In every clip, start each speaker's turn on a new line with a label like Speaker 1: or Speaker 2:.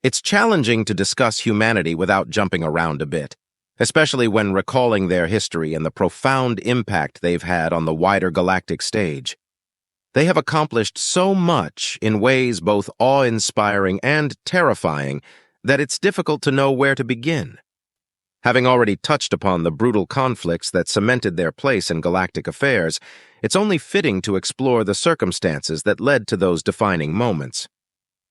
Speaker 1: It's challenging to discuss humanity without jumping around a bit, especially when recalling their history and the profound impact they've had on the wider galactic stage. They have accomplished so much in ways both awe-inspiring and terrifying that it's difficult to know where to begin. Having already touched upon the brutal conflicts that cemented their place in galactic affairs, it's only fitting to explore the circumstances that led to those defining moments.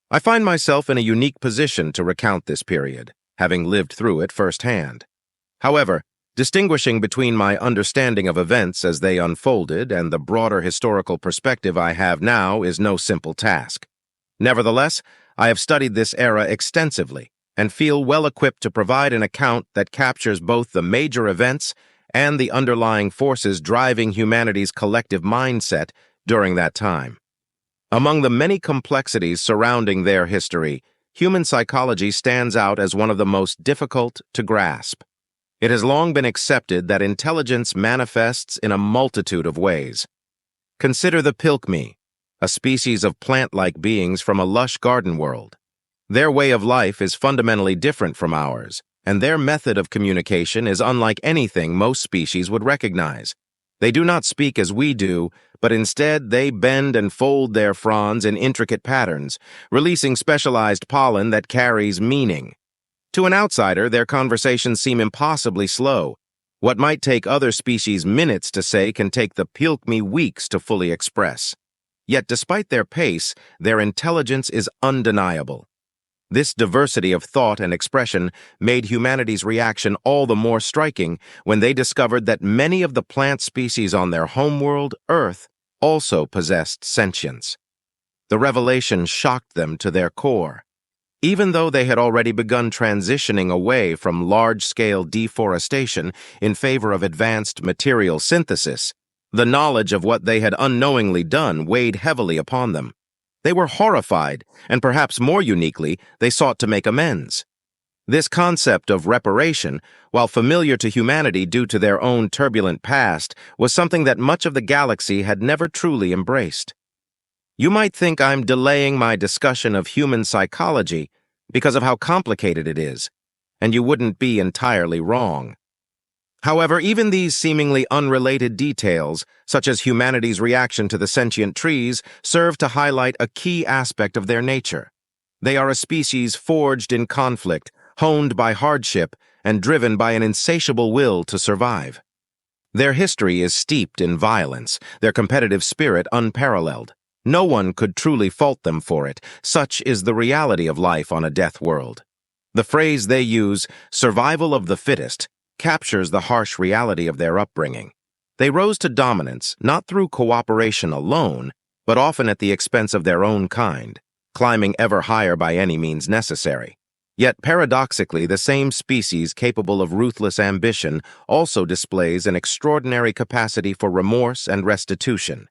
Speaker 1: I find myself in a unique position to recount this period, having lived through it firsthand. However, distinguishing between my understanding of events as they unfolded and the broader historical perspective I have now is no simple task. Nevertheless, I have studied this era extensively and feel well-equipped to provide an account that captures both the major events and the underlying forces driving humanity's collective mindset during that time. Among the many complexities surrounding their history, human psychology stands out as one of the most difficult to grasp. It has long been accepted that intelligence manifests in a multitude of ways. Consider the Pilkme, a species of plant-like beings from a lush garden world. Their way of life is fundamentally different from ours, and their method of communication is unlike anything most species would recognize. They do not speak as we do, but instead they bend and fold their fronds in intricate patterns, releasing specialized pollen that carries meaning. To an outsider, their conversations seem impossibly slow. What might take other species minutes to say can take the Pilkme weeks to fully express. Yet despite their pace, their intelligence is undeniable. This diversity of thought and expression made humanity's reaction all the more striking when they discovered that many of the plant species on their homeworld, Earth, also possessed sentience. The revelation shocked them to their core. Even though they had already begun transitioning away from large-scale deforestation in favor of advanced material synthesis, the knowledge of what they had unknowingly done weighed heavily upon them. They were horrified, and perhaps more uniquely, they sought to make amends. This concept of reparation, while familiar to humanity due to their own turbulent past, was something that much of the galaxy had never truly embraced. You might think I'm delaying my discussion of human psychology because of how complicated it is, and you wouldn't be entirely wrong. However, even these seemingly unrelated details, such as humanity's reaction to the sentient trees, serve to highlight a key aspect of their nature. They are a species forged in conflict, honed by hardship, and driven by an insatiable will to survive. Their history is steeped in violence, their competitive spirit unparalleled. No one could truly fault them for it. Such is the reality of life on a death world. The phrase they use, survival of the fittest, captures the harsh reality of their upbringing. They rose to dominance not through cooperation alone, but often at the expense of their own kind, climbing ever higher by any means necessary. Yet paradoxically, the same species capable of ruthless ambition also displays an extraordinary capacity for remorse and restitution.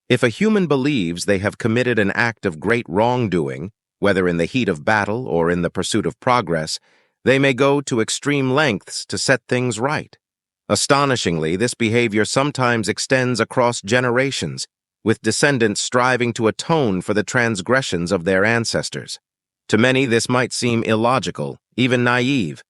Speaker 1: If a human believes they have committed an act of great wrongdoing, whether in the heat of battle or in the pursuit of progress, they may go to extreme lengths to set things right. Astonishingly, this behavior sometimes extends across generations, with descendants striving to atone for the transgressions of their ancestors. To many, this might seem illogical, even naive.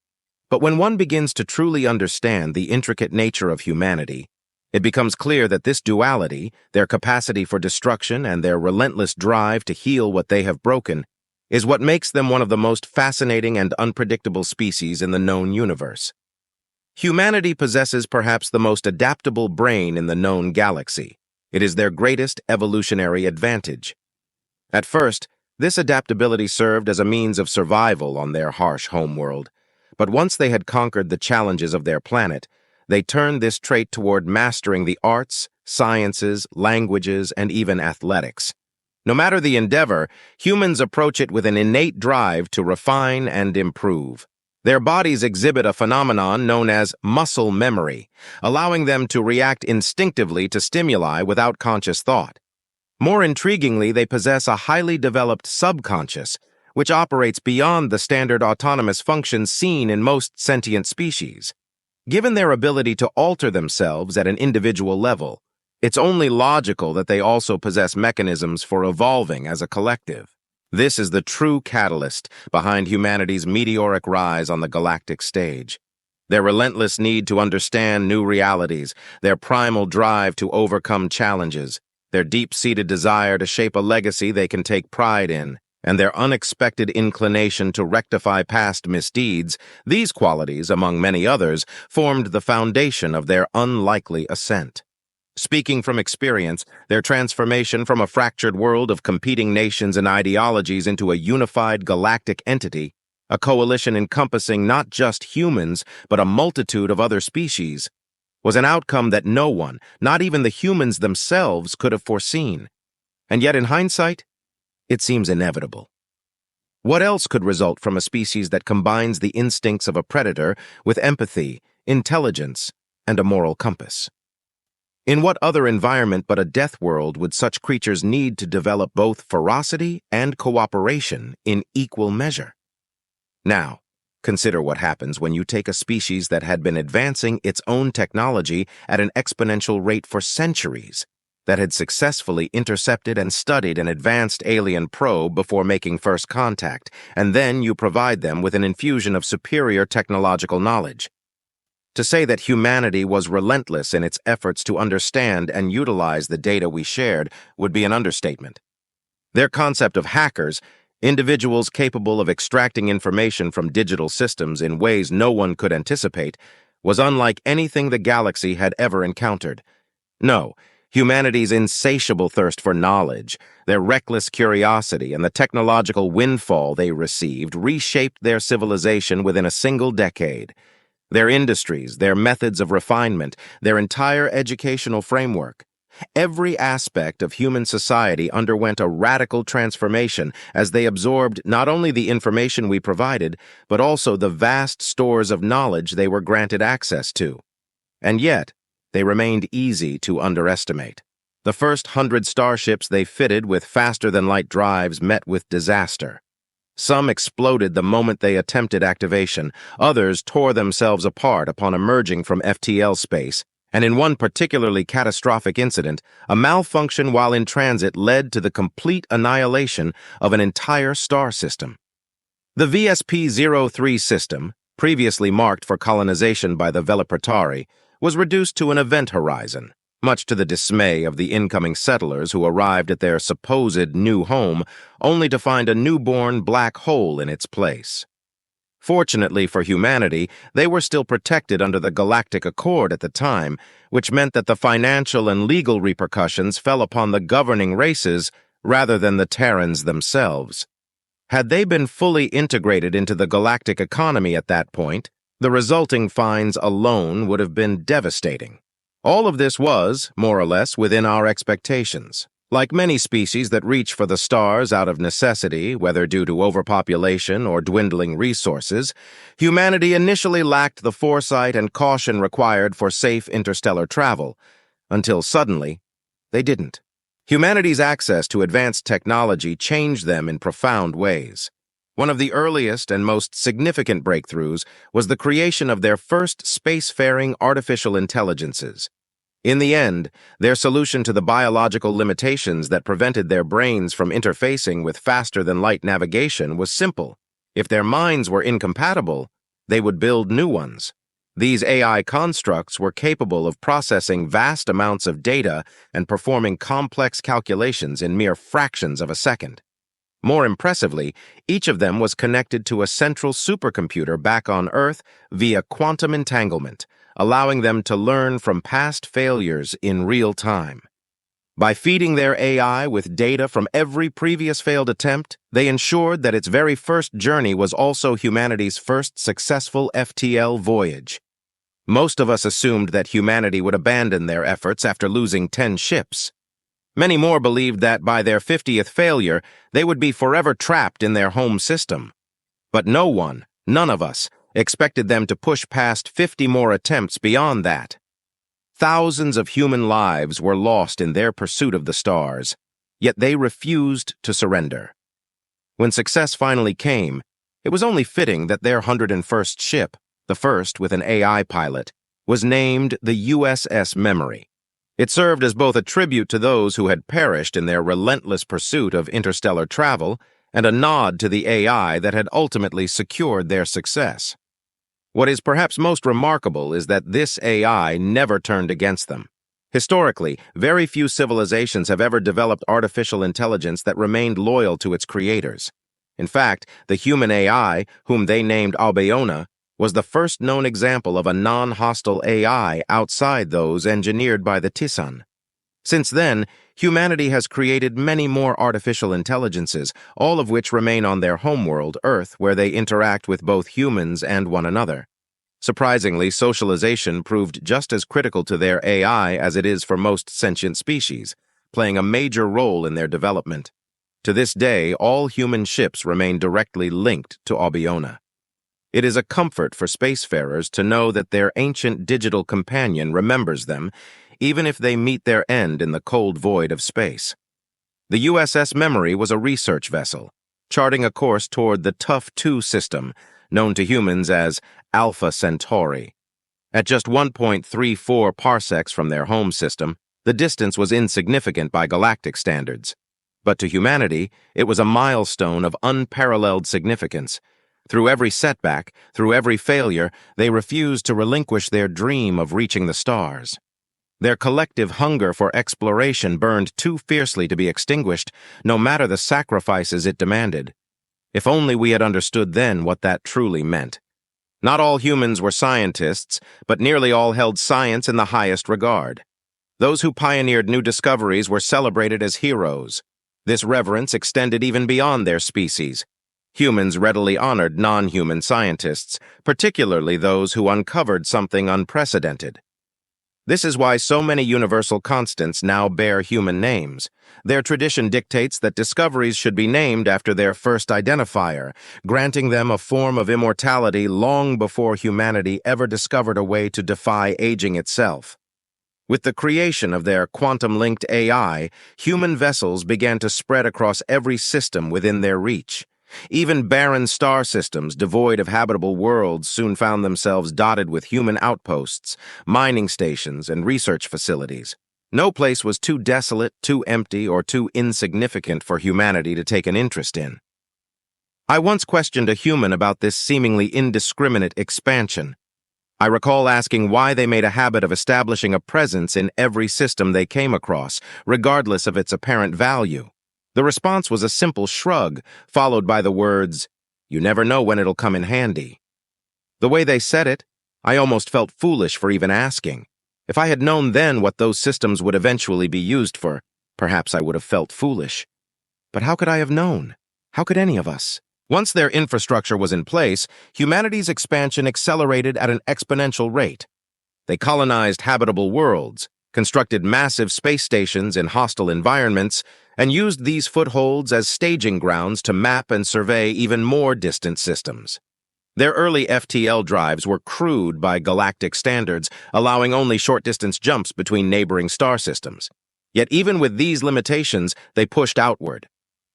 Speaker 1: But when one begins to truly understand the intricate nature of humanity, it becomes clear that this duality, their capacity for destruction and their relentless drive to heal what they have broken, is what makes them one of the most fascinating and unpredictable species in the known universe. Humanity possesses perhaps the most adaptable brain in the known galaxy. It is their greatest evolutionary advantage. At first, this adaptability served as a means of survival on their harsh homeworld, but once they had conquered the challenges of their planet, they turned this trait toward mastering the arts, sciences, languages, and even athletics. No matter the endeavor, humans approach it with an innate drive to refine and improve. Their bodies exhibit a phenomenon known as muscle memory, allowing them to react instinctively to stimuli without conscious thought. More intriguingly, they possess a highly developed subconscious, which operates beyond the standard autonomous functions seen in most sentient species. Given their ability to alter themselves at an individual level, it's only logical that they also possess mechanisms for evolving as a collective. This is the true catalyst behind humanity's meteoric rise on the galactic stage. Their relentless need to understand new realities, their primal drive to overcome challenges, their deep-seated desire to shape a legacy they can take pride in, and their unexpected inclination to rectify past misdeeds, these qualities, among many others, formed the foundation of their unlikely ascent. Speaking from experience, their transformation from a fractured world of competing nations and ideologies into a unified galactic entity, a coalition encompassing not just humans, but a multitude of other species, was an outcome that no one, not even the humans themselves, could have foreseen. And yet, in hindsight, it seems inevitable. What else could result from a species that combines the instincts of a predator with empathy, intelligence, and a moral compass? In what other environment but a death world would such creatures need to develop both ferocity and cooperation in equal measure? Now, consider what happens when you take a species that had been advancing its own technology at an exponential rate for centuries, that had successfully intercepted and studied an advanced alien probe before making first contact, and then you provide them with an infusion of superior technological knowledge. To say that humanity was relentless in its efforts to understand and utilize the data we shared would be an understatement. Their concept of hackers, individuals capable of extracting information from digital systems in ways no one could anticipate, was unlike anything the galaxy had ever encountered. No, humanity's insatiable thirst for knowledge, their reckless curiosity, and the technological windfall they received reshaped their civilization within a single decade. Their industries, their methods of refinement, their entire educational framework. Every aspect of human society underwent a radical transformation as they absorbed not only the information we provided, but also the vast stores of knowledge they were granted access to. And yet, they remained easy to underestimate. The first 100 starships they fitted with faster-than-light drives met with disaster. Some exploded the moment they attempted activation, others tore themselves apart upon emerging from FTL space, and in one particularly catastrophic incident, a malfunction while in transit led to the complete annihilation of an entire star system. The VSP-03 system, previously marked for colonization by the Velipertari, was reduced to an event horizon, much to the dismay of the incoming settlers who arrived at their supposed new home, only to find a newborn black hole in its place. Fortunately for humanity, they were still protected under the Galactic Accord at the time, which meant that the financial and legal repercussions fell upon the governing races rather than the Terrans themselves. Had they been fully integrated into the galactic economy at that point, the resulting fines alone would have been devastating. All of this was, more or less, within our expectations. Like many species that reach for the stars out of necessity, whether due to overpopulation or dwindling resources, humanity initially lacked the foresight and caution required for safe interstellar travel, until suddenly, they didn't. Humanity's access to advanced technology changed them in profound ways. One of the earliest and most significant breakthroughs was the creation of their first spacefaring artificial intelligences. In the end, their solution to the biological limitations that prevented their brains from interfacing with faster-than-light navigation was simple. If their minds were incompatible, they would build new ones. These AI constructs were capable of processing vast amounts of data and performing complex calculations in mere fractions of a second. More impressively, each of them was connected to a central supercomputer back on Earth via quantum entanglement, allowing them to learn from past failures in real time. By feeding their AI with data from every previous failed attempt, they ensured that its very first journey was also humanity's first successful FTL voyage. Most of us assumed that humanity would abandon their efforts after losing 10 ships. Many more believed that by their 50th failure, they would be forever trapped in their home system. But no one, none of us, expected them to push past 50 more attempts beyond that. Thousands of human lives were lost in their pursuit of the stars, yet they refused to surrender. When success finally came, it was only fitting that their 101st ship, the first with an AI pilot, was named the USS Memory. It served as both a tribute to those who had perished in their relentless pursuit of interstellar travel and a nod to the AI that had ultimately secured their success. What is perhaps most remarkable is that this AI never turned against them. Historically, very few civilizations have ever developed artificial intelligence that remained loyal to its creators. In fact, the human AI, whom they named Albiona, was the first known example of a non-hostile AI outside those engineered by the Tisan. Since then, humanity has created many more artificial intelligences, all of which remain on their homeworld, Earth, where they interact with both humans and one another. Surprisingly, socialization proved just as critical to their AI as it is for most sentient species, playing a major role in their development. To this day, all human ships remain directly linked to Albiona. It is a comfort for spacefarers to know that their ancient digital companion remembers them, even if they meet their end in the cold void of space. The USS Memory was a research vessel, charting a course toward the TUF-2 system, known to humans as Alpha Centauri. At just 1.34 parsecs from their home system, the distance was insignificant by galactic standards. But to humanity, it was a milestone of unparalleled significance. Through every setback, through every failure, they refused to relinquish their dream of reaching the stars. Their collective hunger for exploration burned too fiercely to be extinguished, no matter the sacrifices it demanded. If only we had understood then what that truly meant. Not all humans were scientists, but nearly all held science in the highest regard. Those who pioneered new discoveries were celebrated as heroes. This reverence extended even beyond their species. Humans readily honored non-human scientists, particularly those who uncovered something unprecedented. This is why so many universal constants now bear human names. Their tradition dictates that discoveries should be named after their first identifier, granting them a form of immortality long before humanity ever discovered a way to defy aging itself. With the creation of their quantum-linked AI, human vessels began to spread across every system within their reach. Even barren star systems devoid of habitable worlds soon found themselves dotted with human outposts, mining stations, and research facilities. No place was too desolate, too empty, or too insignificant for humanity to take an interest in. I once questioned a human about this seemingly indiscriminate expansion. I recall asking why they made a habit of establishing a presence in every system they came across, regardless of its apparent value. The response was a simple shrug, followed by the words, "You never know when it'll come in handy." The way they said it, I almost felt foolish for even asking. If I had known then what those systems would eventually be used for, perhaps I would have felt foolish. But how could I have known? How could any of us? Once their infrastructure was in place, humanity's expansion accelerated at an exponential rate. They colonized habitable worlds, constructed massive space stations in hostile environments, and used these footholds as staging grounds to map and survey even more distant systems. Their early FTL drives were crude by galactic standards, allowing only short-distance jumps between neighboring star systems. Yet even with these limitations, they pushed outward.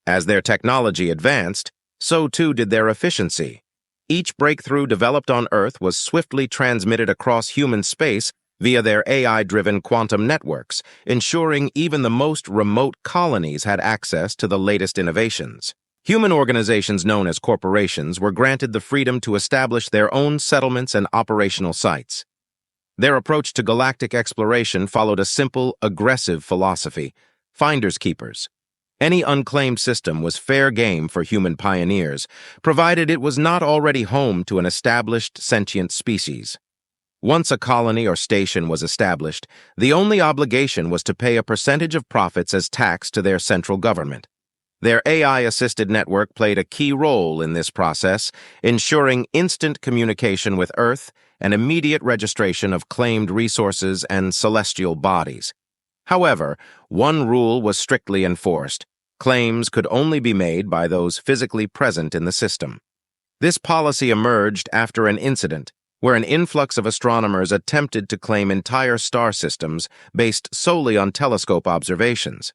Speaker 1: As their technology advanced, so too did their efficiency. Each breakthrough developed on Earth was swiftly transmitted across human space via their AI-driven quantum networks, ensuring even the most remote colonies had access to the latest innovations. Human organizations known as corporations were granted the freedom to establish their own settlements and operational sites. Their approach to galactic exploration followed a simple, aggressive philosophy: finders keepers. Any unclaimed system was fair game for human pioneers, provided it was not already home to an established sentient species. Once a colony or station was established, the only obligation was to pay a percentage of profits as tax to their central government. Their AI-assisted network played a key role in this process, ensuring instant communication with Earth and immediate registration of claimed resources and celestial bodies. However, one rule was strictly enforced: claims could only be made by those physically present in the system. This policy emerged after an incident where an influx of astronomers attempted to claim entire star systems based solely on telescope observations.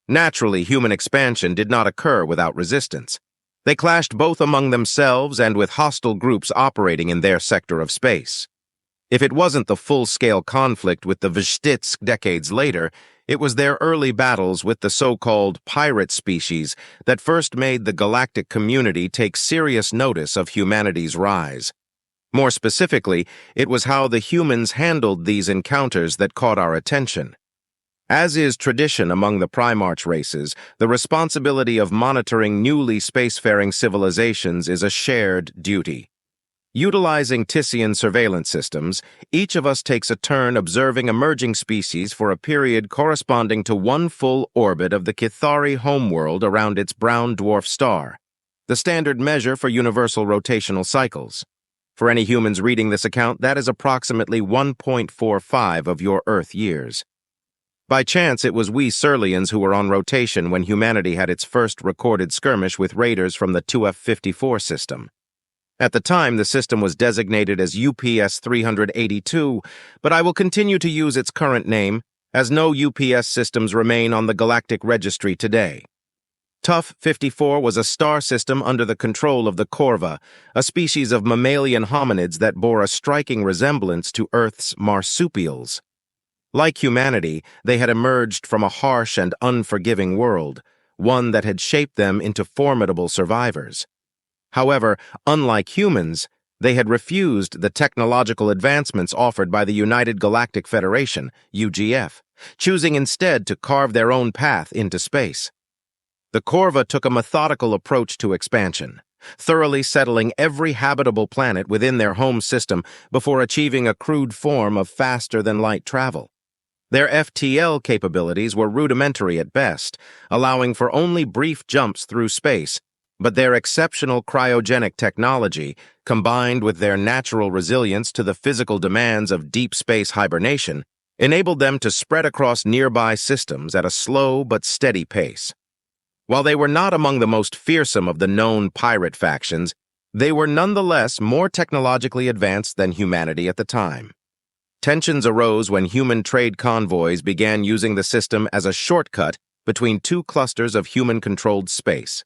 Speaker 1: Naturally, human expansion did not occur without resistance. They clashed both among themselves and with hostile groups operating in their sector of space. If it wasn't the full-scale conflict with the Vyshtitsk decades later, It was their early battles with the so-called pirate species that first made the galactic community take serious notice of humanity's rise. More specifically, it was how the humans handled these encounters that caught our attention. As is tradition among the Primarch races, the responsibility of monitoring newly spacefaring civilizations is a shared duty. Utilizing Tissian surveillance systems, each of us takes a turn observing emerging species for a period corresponding to one full orbit of the Kithari homeworld around its brown dwarf star, the standard measure for universal rotational cycles. For any humans reading this account, that is approximately 1.45 of your Earth years. By chance, it was we Surlians who were on rotation when humanity had its first recorded skirmish with raiders from the 2F-54 system. At the time, the system was designated as UPS 382, but I will continue to use its current name, as no UPS systems remain on the galactic registry today. TUF-54 was a star system under the control of the Corva, a species of mammalian hominids that bore a striking resemblance to Earth's marsupials. Like humanity, they had emerged from a harsh and unforgiving world, one that had shaped them into formidable survivors. However, unlike humans, they had refused the technological advancements offered by the United Galactic Federation, UGF, choosing instead to carve their own path into space. The Corva took a methodical approach to expansion, thoroughly settling every habitable planet within their home system before achieving a crude form of faster-than-light travel. Their FTL capabilities were rudimentary at best, allowing for only brief jumps through space, but their exceptional cryogenic technology, combined with their natural resilience to the physical demands of deep space hibernation, enabled them to spread across nearby systems at a slow but steady pace. While they were not among the most fearsome of the known pirate factions, they were nonetheless more technologically advanced than humanity at the time. Tensions arose when human trade convoys began using the system as a shortcut between two clusters of human-controlled space.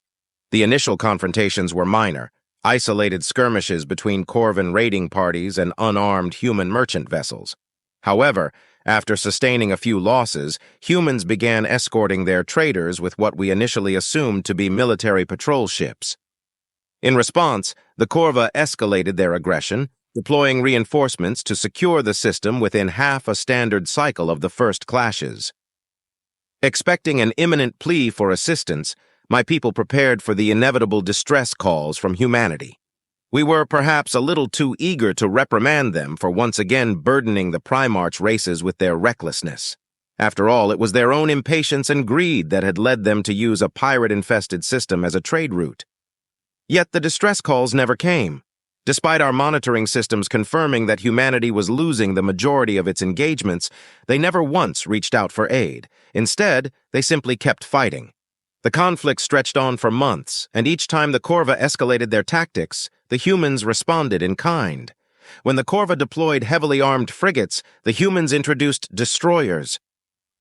Speaker 1: The initial confrontations were minor, isolated skirmishes between Corvan raiding parties and unarmed human merchant vessels. However, after sustaining a few losses, humans began escorting their traders with what we initially assumed to be military patrol ships. In response, the Corva escalated their aggression, deploying reinforcements to secure the system within half a standard cycle of the first clashes. Expecting an imminent plea for assistance, my people prepared for the inevitable distress calls from humanity. We were perhaps a little too eager to reprimand them for once again burdening the Primarch races with their recklessness. After all, it was their own impatience and greed that had led them to use a pirate-infested system as a trade route. Yet the distress calls never came. Despite our monitoring systems confirming that humanity was losing the majority of its engagements, they never once reached out for aid. Instead, they simply kept fighting. The conflict stretched on for months, and each time the Corva escalated their tactics, the humans responded in kind. When the Corva deployed heavily armed frigates, the humans introduced destroyers.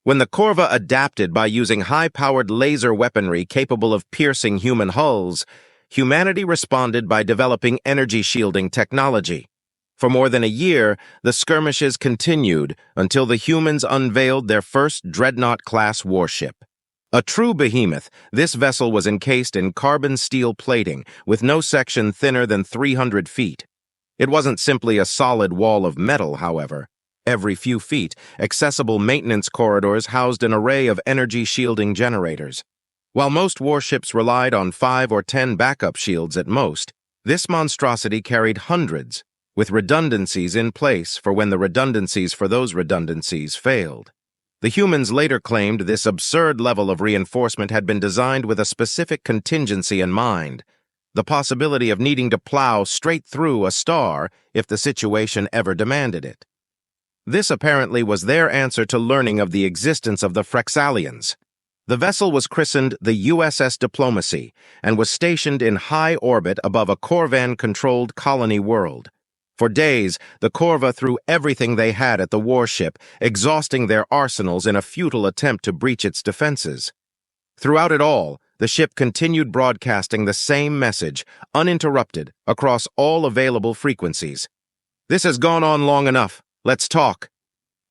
Speaker 1: When the Corva adapted by using high-powered laser weaponry capable of piercing human hulls, humanity responded by developing energy shielding technology. For more than a year, the skirmishes continued until the humans unveiled their first Dreadnought-class warship. A true behemoth, this vessel was encased in carbon steel plating with no section thinner than 300 feet. It wasn't simply a solid wall of metal, however. Every few feet, accessible maintenance corridors housed an array of energy shielding generators. While most warships relied on 5 or 10 backup shields at most, this monstrosity carried hundreds, with redundancies in place for when the redundancies for those redundancies failed. The humans later claimed this absurd level of reinforcement had been designed with a specific contingency in mind, the possibility of needing to plow straight through a star if the situation ever demanded it. This apparently was their answer to learning of the existence of the Frexalians. The vessel was christened the USS Diplomacy and was stationed in high orbit above a Corvan-controlled colony world. For days, the Corva threw everything they had at the warship, exhausting their arsenals in a futile attempt to breach its defenses. Throughout it all, the ship continued broadcasting the same message, uninterrupted, across all available frequencies. "This has gone on long enough. Let's talk."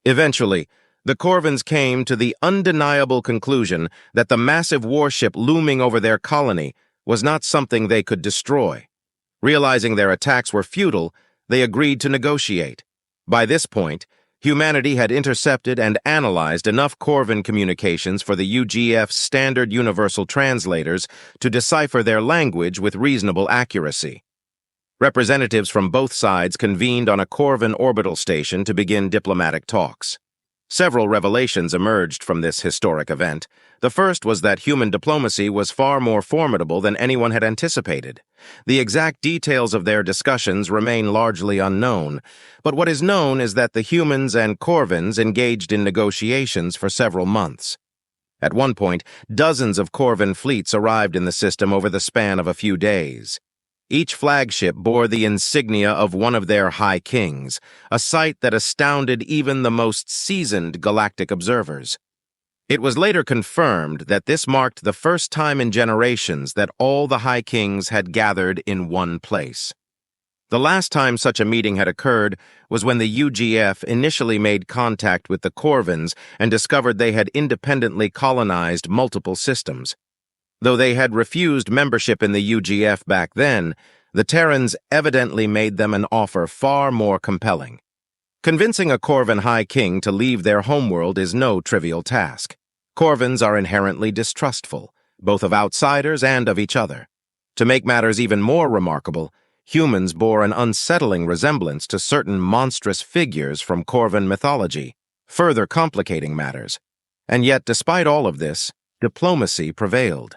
Speaker 1: Eventually, The Corvans came to the undeniable conclusion that the massive warship looming over their colony was not something they could destroy. Realizing their attacks were futile, they agreed to negotiate. By this point, humanity had intercepted and analyzed enough Corvan communications for the UGF's standard universal translators to decipher their language with reasonable accuracy. Representatives from both sides convened on a Corvan orbital station to begin diplomatic talks. Several revelations emerged from this historic event. The first was that human diplomacy was far more formidable than anyone had anticipated. The exact details of their discussions remain largely unknown, but what is known is that the humans and Corvans engaged in negotiations for several months. At one point, dozens of Corvan fleets arrived in the system over the span of a few days. Each flagship bore the insignia of one of their high kings, a sight that astounded even the most seasoned galactic observers. It was later confirmed that this marked the first time in generations that all the high kings had gathered in one place. The last time such a meeting had occurred was when the UGF initially made contact with the Corvans and discovered they had independently colonized multiple systems. Though they had refused membership in the UGF back then, the Terrans evidently made them an offer far more compelling. Convincing a Corvan High King to leave their homeworld is no trivial task. Corvans are inherently distrustful, both of outsiders and of each other. To make matters even more remarkable, humans bore an unsettling resemblance to certain monstrous figures from Corvan mythology, further complicating matters. And yet, despite all of this, diplomacy prevailed.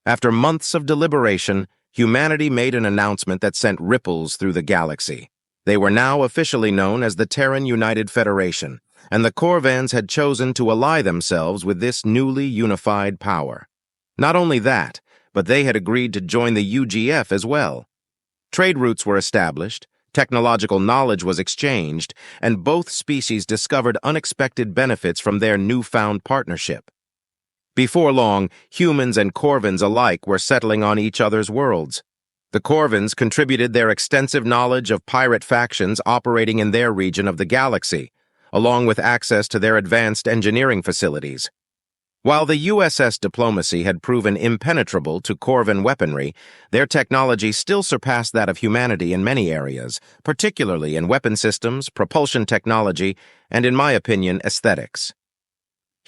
Speaker 1: After months of deliberation, humanity made an announcement that sent ripples through the galaxy. They were now officially known as the Terran United Federation, and the Corvans had chosen to ally themselves with this newly unified power. Not only that, but they had agreed to join the UGF as well. Trade routes were established, technological knowledge was exchanged, and both species discovered unexpected benefits from their newfound partnership. Before long, humans and Corvans alike were settling on each other's worlds. The Corvans contributed their extensive knowledge of pirate factions operating in their region of the galaxy, along with access to their advanced engineering facilities. While the USS Diplomacy had proven impenetrable to Corvan weaponry, their technology still surpassed that of humanity in many areas, particularly in weapon systems, propulsion technology, and, in my opinion, aesthetics.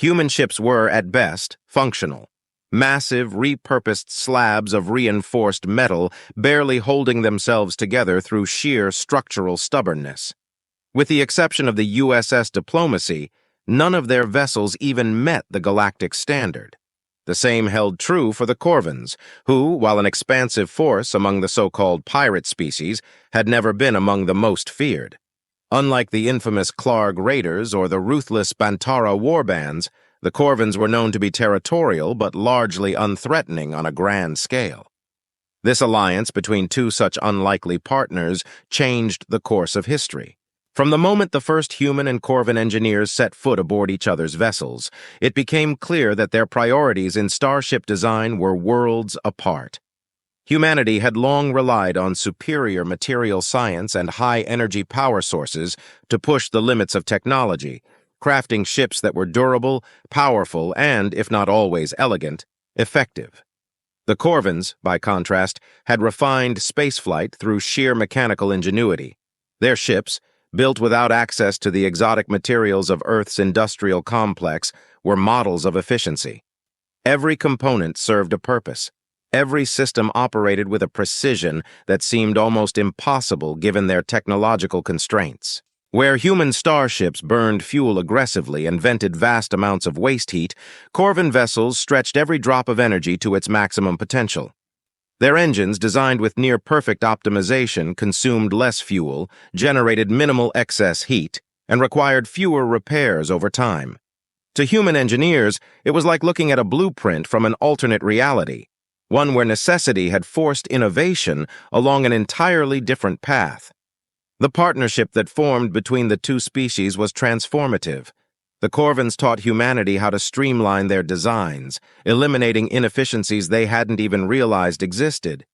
Speaker 1: Human ships were, at best, functional. Massive, repurposed slabs of reinforced metal barely holding themselves together through sheer structural stubbornness. With the exception of the USS Diplomacy, none of their vessels even met the galactic standard. The same held true for the Corvans, who, while an expansive force among the so-called pirate species, had never been among the most feared. Unlike the infamous Klarg raiders or the ruthless Bantara warbands, the Corvans were known to be territorial but largely unthreatening on a grand scale. This alliance between two such unlikely partners changed the course of history. From the moment the first human and Corvan engineers set foot aboard each other's vessels, it became clear that their priorities in starship design were worlds apart. Humanity had long relied on superior material science and high-energy power sources to push the limits of technology, crafting ships that were durable, powerful, and, if not always elegant, effective. The Corvans, by contrast, had refined spaceflight through sheer mechanical ingenuity. Their ships, built without access to the exotic materials of Earth's industrial complex, were models of efficiency. Every component served a purpose. Every system operated with a precision that seemed almost impossible given their technological constraints. Where human starships burned fuel aggressively and vented vast amounts of waste heat, Corvan vessels stretched every drop of energy to its maximum potential. Their engines, designed with near-perfect optimization, consumed less fuel, generated minimal excess heat, and required fewer repairs over time. To human engineers, it was like looking at a blueprint from an alternate reality, one where necessity had forced innovation along an entirely different path. The partnership that formed between the two species was transformative. The Corvans taught humanity how to streamline their designs, eliminating inefficiencies they hadn't even realized existed.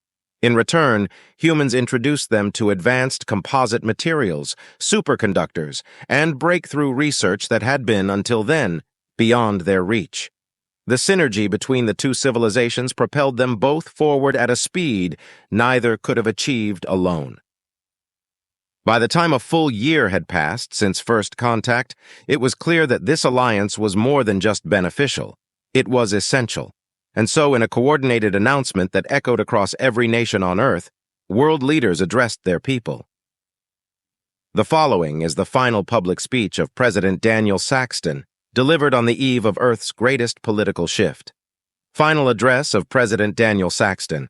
Speaker 1: In return, humans introduced them to advanced composite materials, superconductors, and breakthrough research that had been, until then, beyond their reach. The synergy between the two civilizations propelled them both forward at a speed neither could have achieved alone. By the time a full year had passed since first contact, it was clear that this alliance was more than just beneficial. It was essential. And so, in a coordinated announcement that echoed across every nation on Earth, world leaders addressed their people. The following is the final public speech of President Daniel Saxton, delivered on the eve of Earth's greatest political shift. Final address of President Daniel Saxton.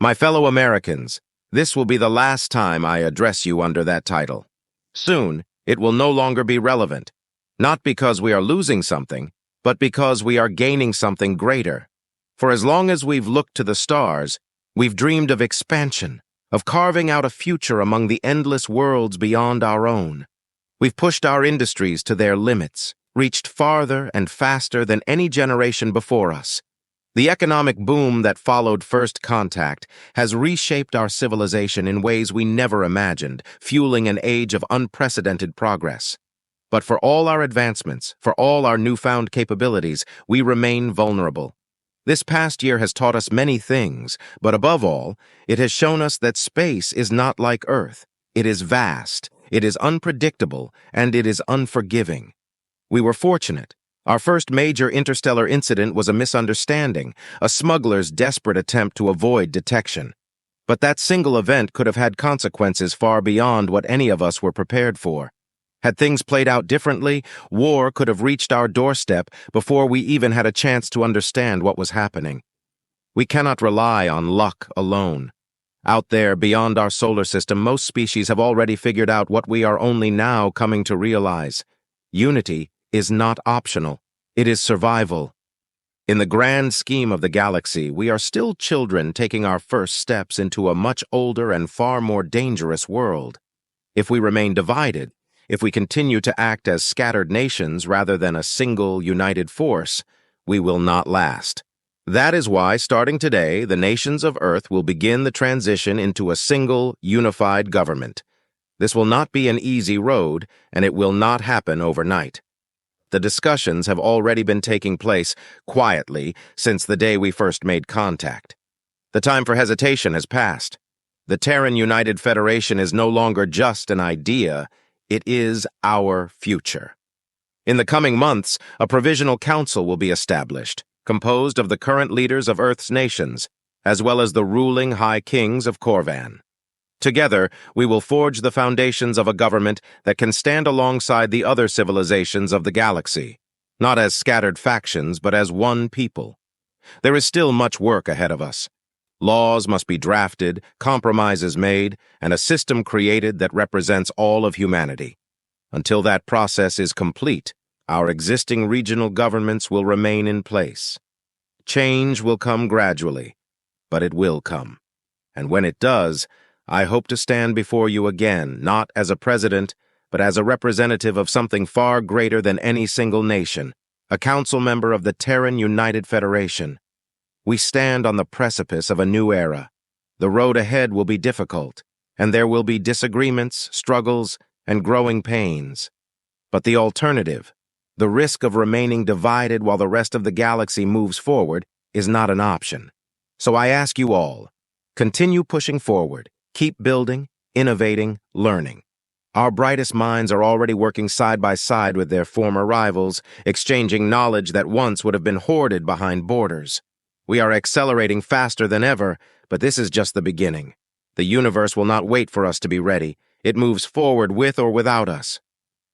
Speaker 1: My fellow Americans, this will be the last time I address you under that title. Soon, it will no longer be relevant, not because we are losing something, but because we are gaining something greater. For as long as we've looked to the stars, we've dreamed of expansion, of carving out a future among the endless worlds beyond our own. We've pushed our industries to their limits, reached farther and faster than any generation before us. The economic boom that followed first contact has reshaped our civilization in ways we never imagined, fueling an age of unprecedented progress. But for all our advancements, for all our newfound capabilities, we remain vulnerable. This past year has taught us many things, but above all, it has shown us that space is not like Earth. It is vast, it is unpredictable, and it is unforgiving. We were fortunate. Our first major interstellar incident was a misunderstanding, a smuggler's desperate attempt to avoid detection. But that single event could have had consequences far beyond what any of us were prepared for. Had things played out differently, war could have reached our doorstep before we even had a chance to understand what was happening. We cannot rely on luck alone. Out there, beyond our solar system, most species have already figured out what we are only now coming to realize. Unity is not optional. It is survival. In the grand scheme of the galaxy, we are still children taking our first steps into a much older and far more dangerous world. If we remain divided, if we continue to act as scattered nations rather than a single, united force, we will not last. That is why, starting today, the nations of Earth will begin the transition into a single, unified government. This will not be an easy road, and it will not happen overnight. The discussions have already been taking place quietly since the day we first made contact. The time for hesitation has passed. The Terran United Federation is no longer just an idea, it is our future. In the coming months, a provisional council will be established, composed of the current leaders of Earth's nations, as well as the ruling High Kings of Corvan. Together, we will forge the foundations of a government that can stand alongside the other civilizations of the galaxy, not as scattered factions, but as one people. There is still much work ahead of us. Laws must be drafted, compromises made, and a system created that represents all of humanity. Until that process is complete, our existing regional governments will remain in place. Change will come gradually, but it will come. And when it does, I hope to stand before you again, not as a president, but as a representative of something far greater than any single nation, a council member of the Terran United Federation. We stand on the precipice of a new era. The road ahead will be difficult, and there will be disagreements, struggles, and growing pains. But the alternative, the risk of remaining divided while the rest of the galaxy moves forward, is not an option. So I ask you all, continue pushing forward. Keep building, innovating, learning. Our brightest minds are already working side by side with their former rivals, exchanging knowledge that once would have been hoarded behind borders. We are accelerating faster than ever, but this is just the beginning. The universe will not wait for us to be ready. It moves forward with or without us.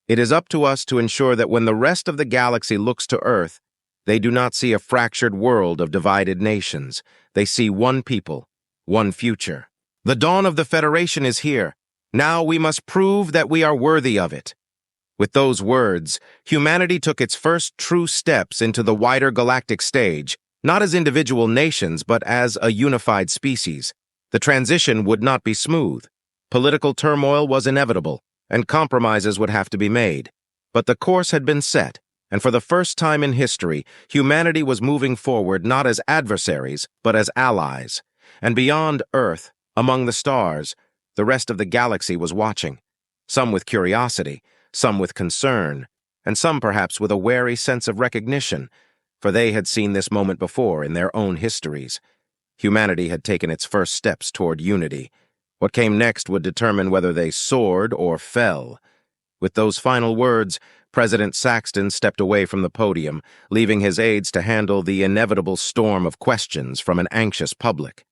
Speaker 1: It is up to us to ensure that when the rest of the galaxy looks to Earth, they do not see a fractured world of divided nations. They see one people, one future. The dawn of the Federation is here. Now we must prove that we are worthy of it. With those words, humanity took its first true steps into the wider galactic stage, not as individual nations, but as a unified species. The transition would not be smooth. Political turmoil was inevitable, and compromises would have to be made. But the course had been set, and for the first time in history, humanity was moving forward not as adversaries, but as allies. And beyond Earth, among the stars, the rest of the galaxy was watching, some with curiosity, some with concern, and some perhaps with a wary sense of recognition, for they had seen this moment before in their own histories. Humanity had taken its first steps toward unity. What came next would determine whether they soared or fell. With those final words, President Saxton stepped away from the podium, leaving his aides to handle the inevitable storm of questions from an anxious public.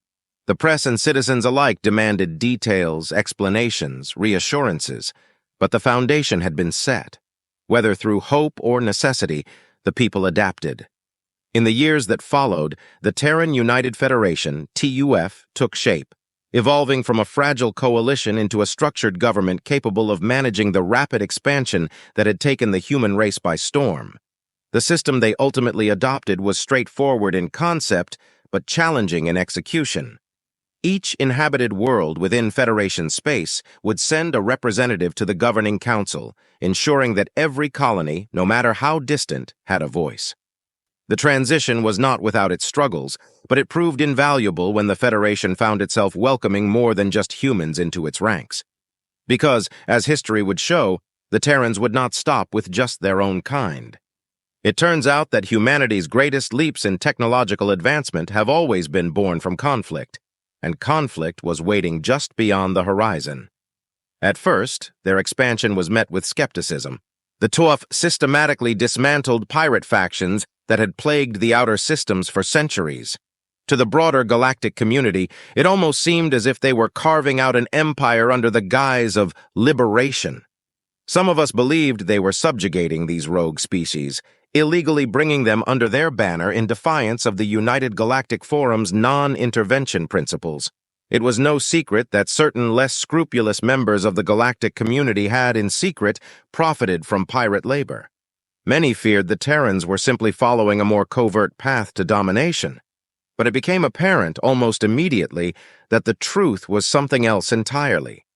Speaker 1: The press and citizens alike demanded details, explanations, reassurances, but the foundation had been set. Whether through hope or necessity, the people adapted. In the years that followed, the Terran United Federation, TUF, took shape, evolving from a fragile coalition into a structured government capable of managing the rapid expansion that had taken the human race by storm. The system they ultimately adopted was straightforward in concept, but challenging in execution. Each inhabited world within Federation space would send a representative to the governing council, ensuring that every colony, no matter how distant, had a voice. The transition was not without its struggles, but it proved invaluable when the Federation found itself welcoming more than just humans into its ranks. Because, as history would show, the Terrans would not stop with just their own kind. It turns out that humanity's greatest leaps in technological advancement have always been born from conflict, and conflict was waiting just beyond the horizon. At first, their expansion was met with skepticism. The TUF systematically dismantled pirate factions that had plagued the outer systems for centuries. To the broader galactic community, it almost seemed as if they were carving out an empire under the guise of liberation. Some of us believed they were subjugating these rogue species, illegally bringing them under their banner in defiance of the United Galactic Forum's non-intervention principles. It was no secret that certain less scrupulous members of the galactic community had, in secret, profited from pirate labor. Many feared the Terrans were simply following a more covert path to domination. But it became apparent almost immediately that the truth was something else entirely.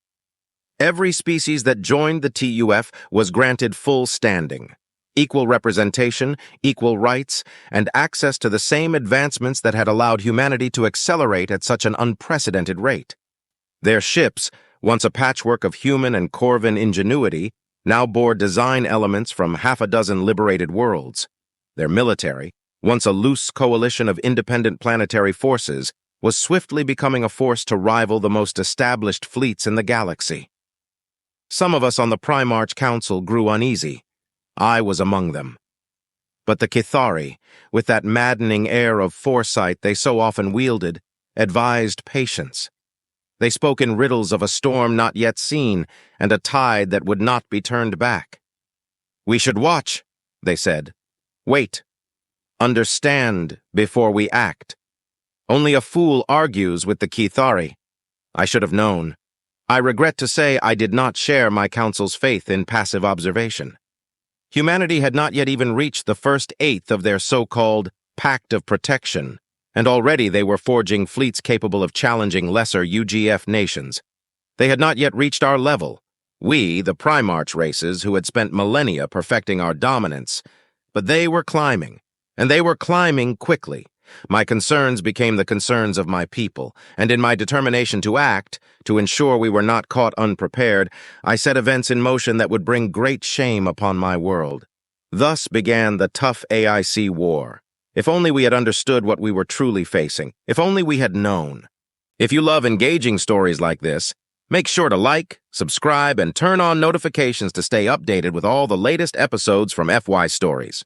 Speaker 1: Every species that joined the TUF was granted full standing, equal representation, equal rights, and access to the same advancements that had allowed humanity to accelerate at such an unprecedented rate. Their ships, once a patchwork of human and Corvan ingenuity, now bore design elements from half a dozen liberated worlds. Their military, once a loose coalition of independent planetary forces, was swiftly becoming a force to rival the most established fleets in the galaxy. Some of us on the Primarch Council grew uneasy. I was among them. But the Kythari, with that maddening air of foresight they so often wielded, advised patience. They spoke in riddles of a storm not yet seen and a tide that would not be turned back. "We should watch," they said. "Wait. Understand before we act. Only a fool argues with the Kythari." I should have known. I regret to say I did not share my council's faith in passive observation. Humanity had not yet even reached the first eighth of their so-called Pact of Protection, and already they were forging fleets capable of challenging lesser UGF nations. They had not yet reached our level, we, the Primarch races who had spent millennia perfecting our dominance, but they were climbing, and they were climbing quickly. My concerns became the concerns of my people, and in my determination to act, to ensure we were not caught unprepared, I set events in motion that would bring great shame upon my world. Thus began the tough AIC war. If only we had understood what we were truly facing. If only we had known. If you love engaging stories like this, make sure to like, subscribe, and turn on notifications to stay updated with all the latest episodes from FY Stories.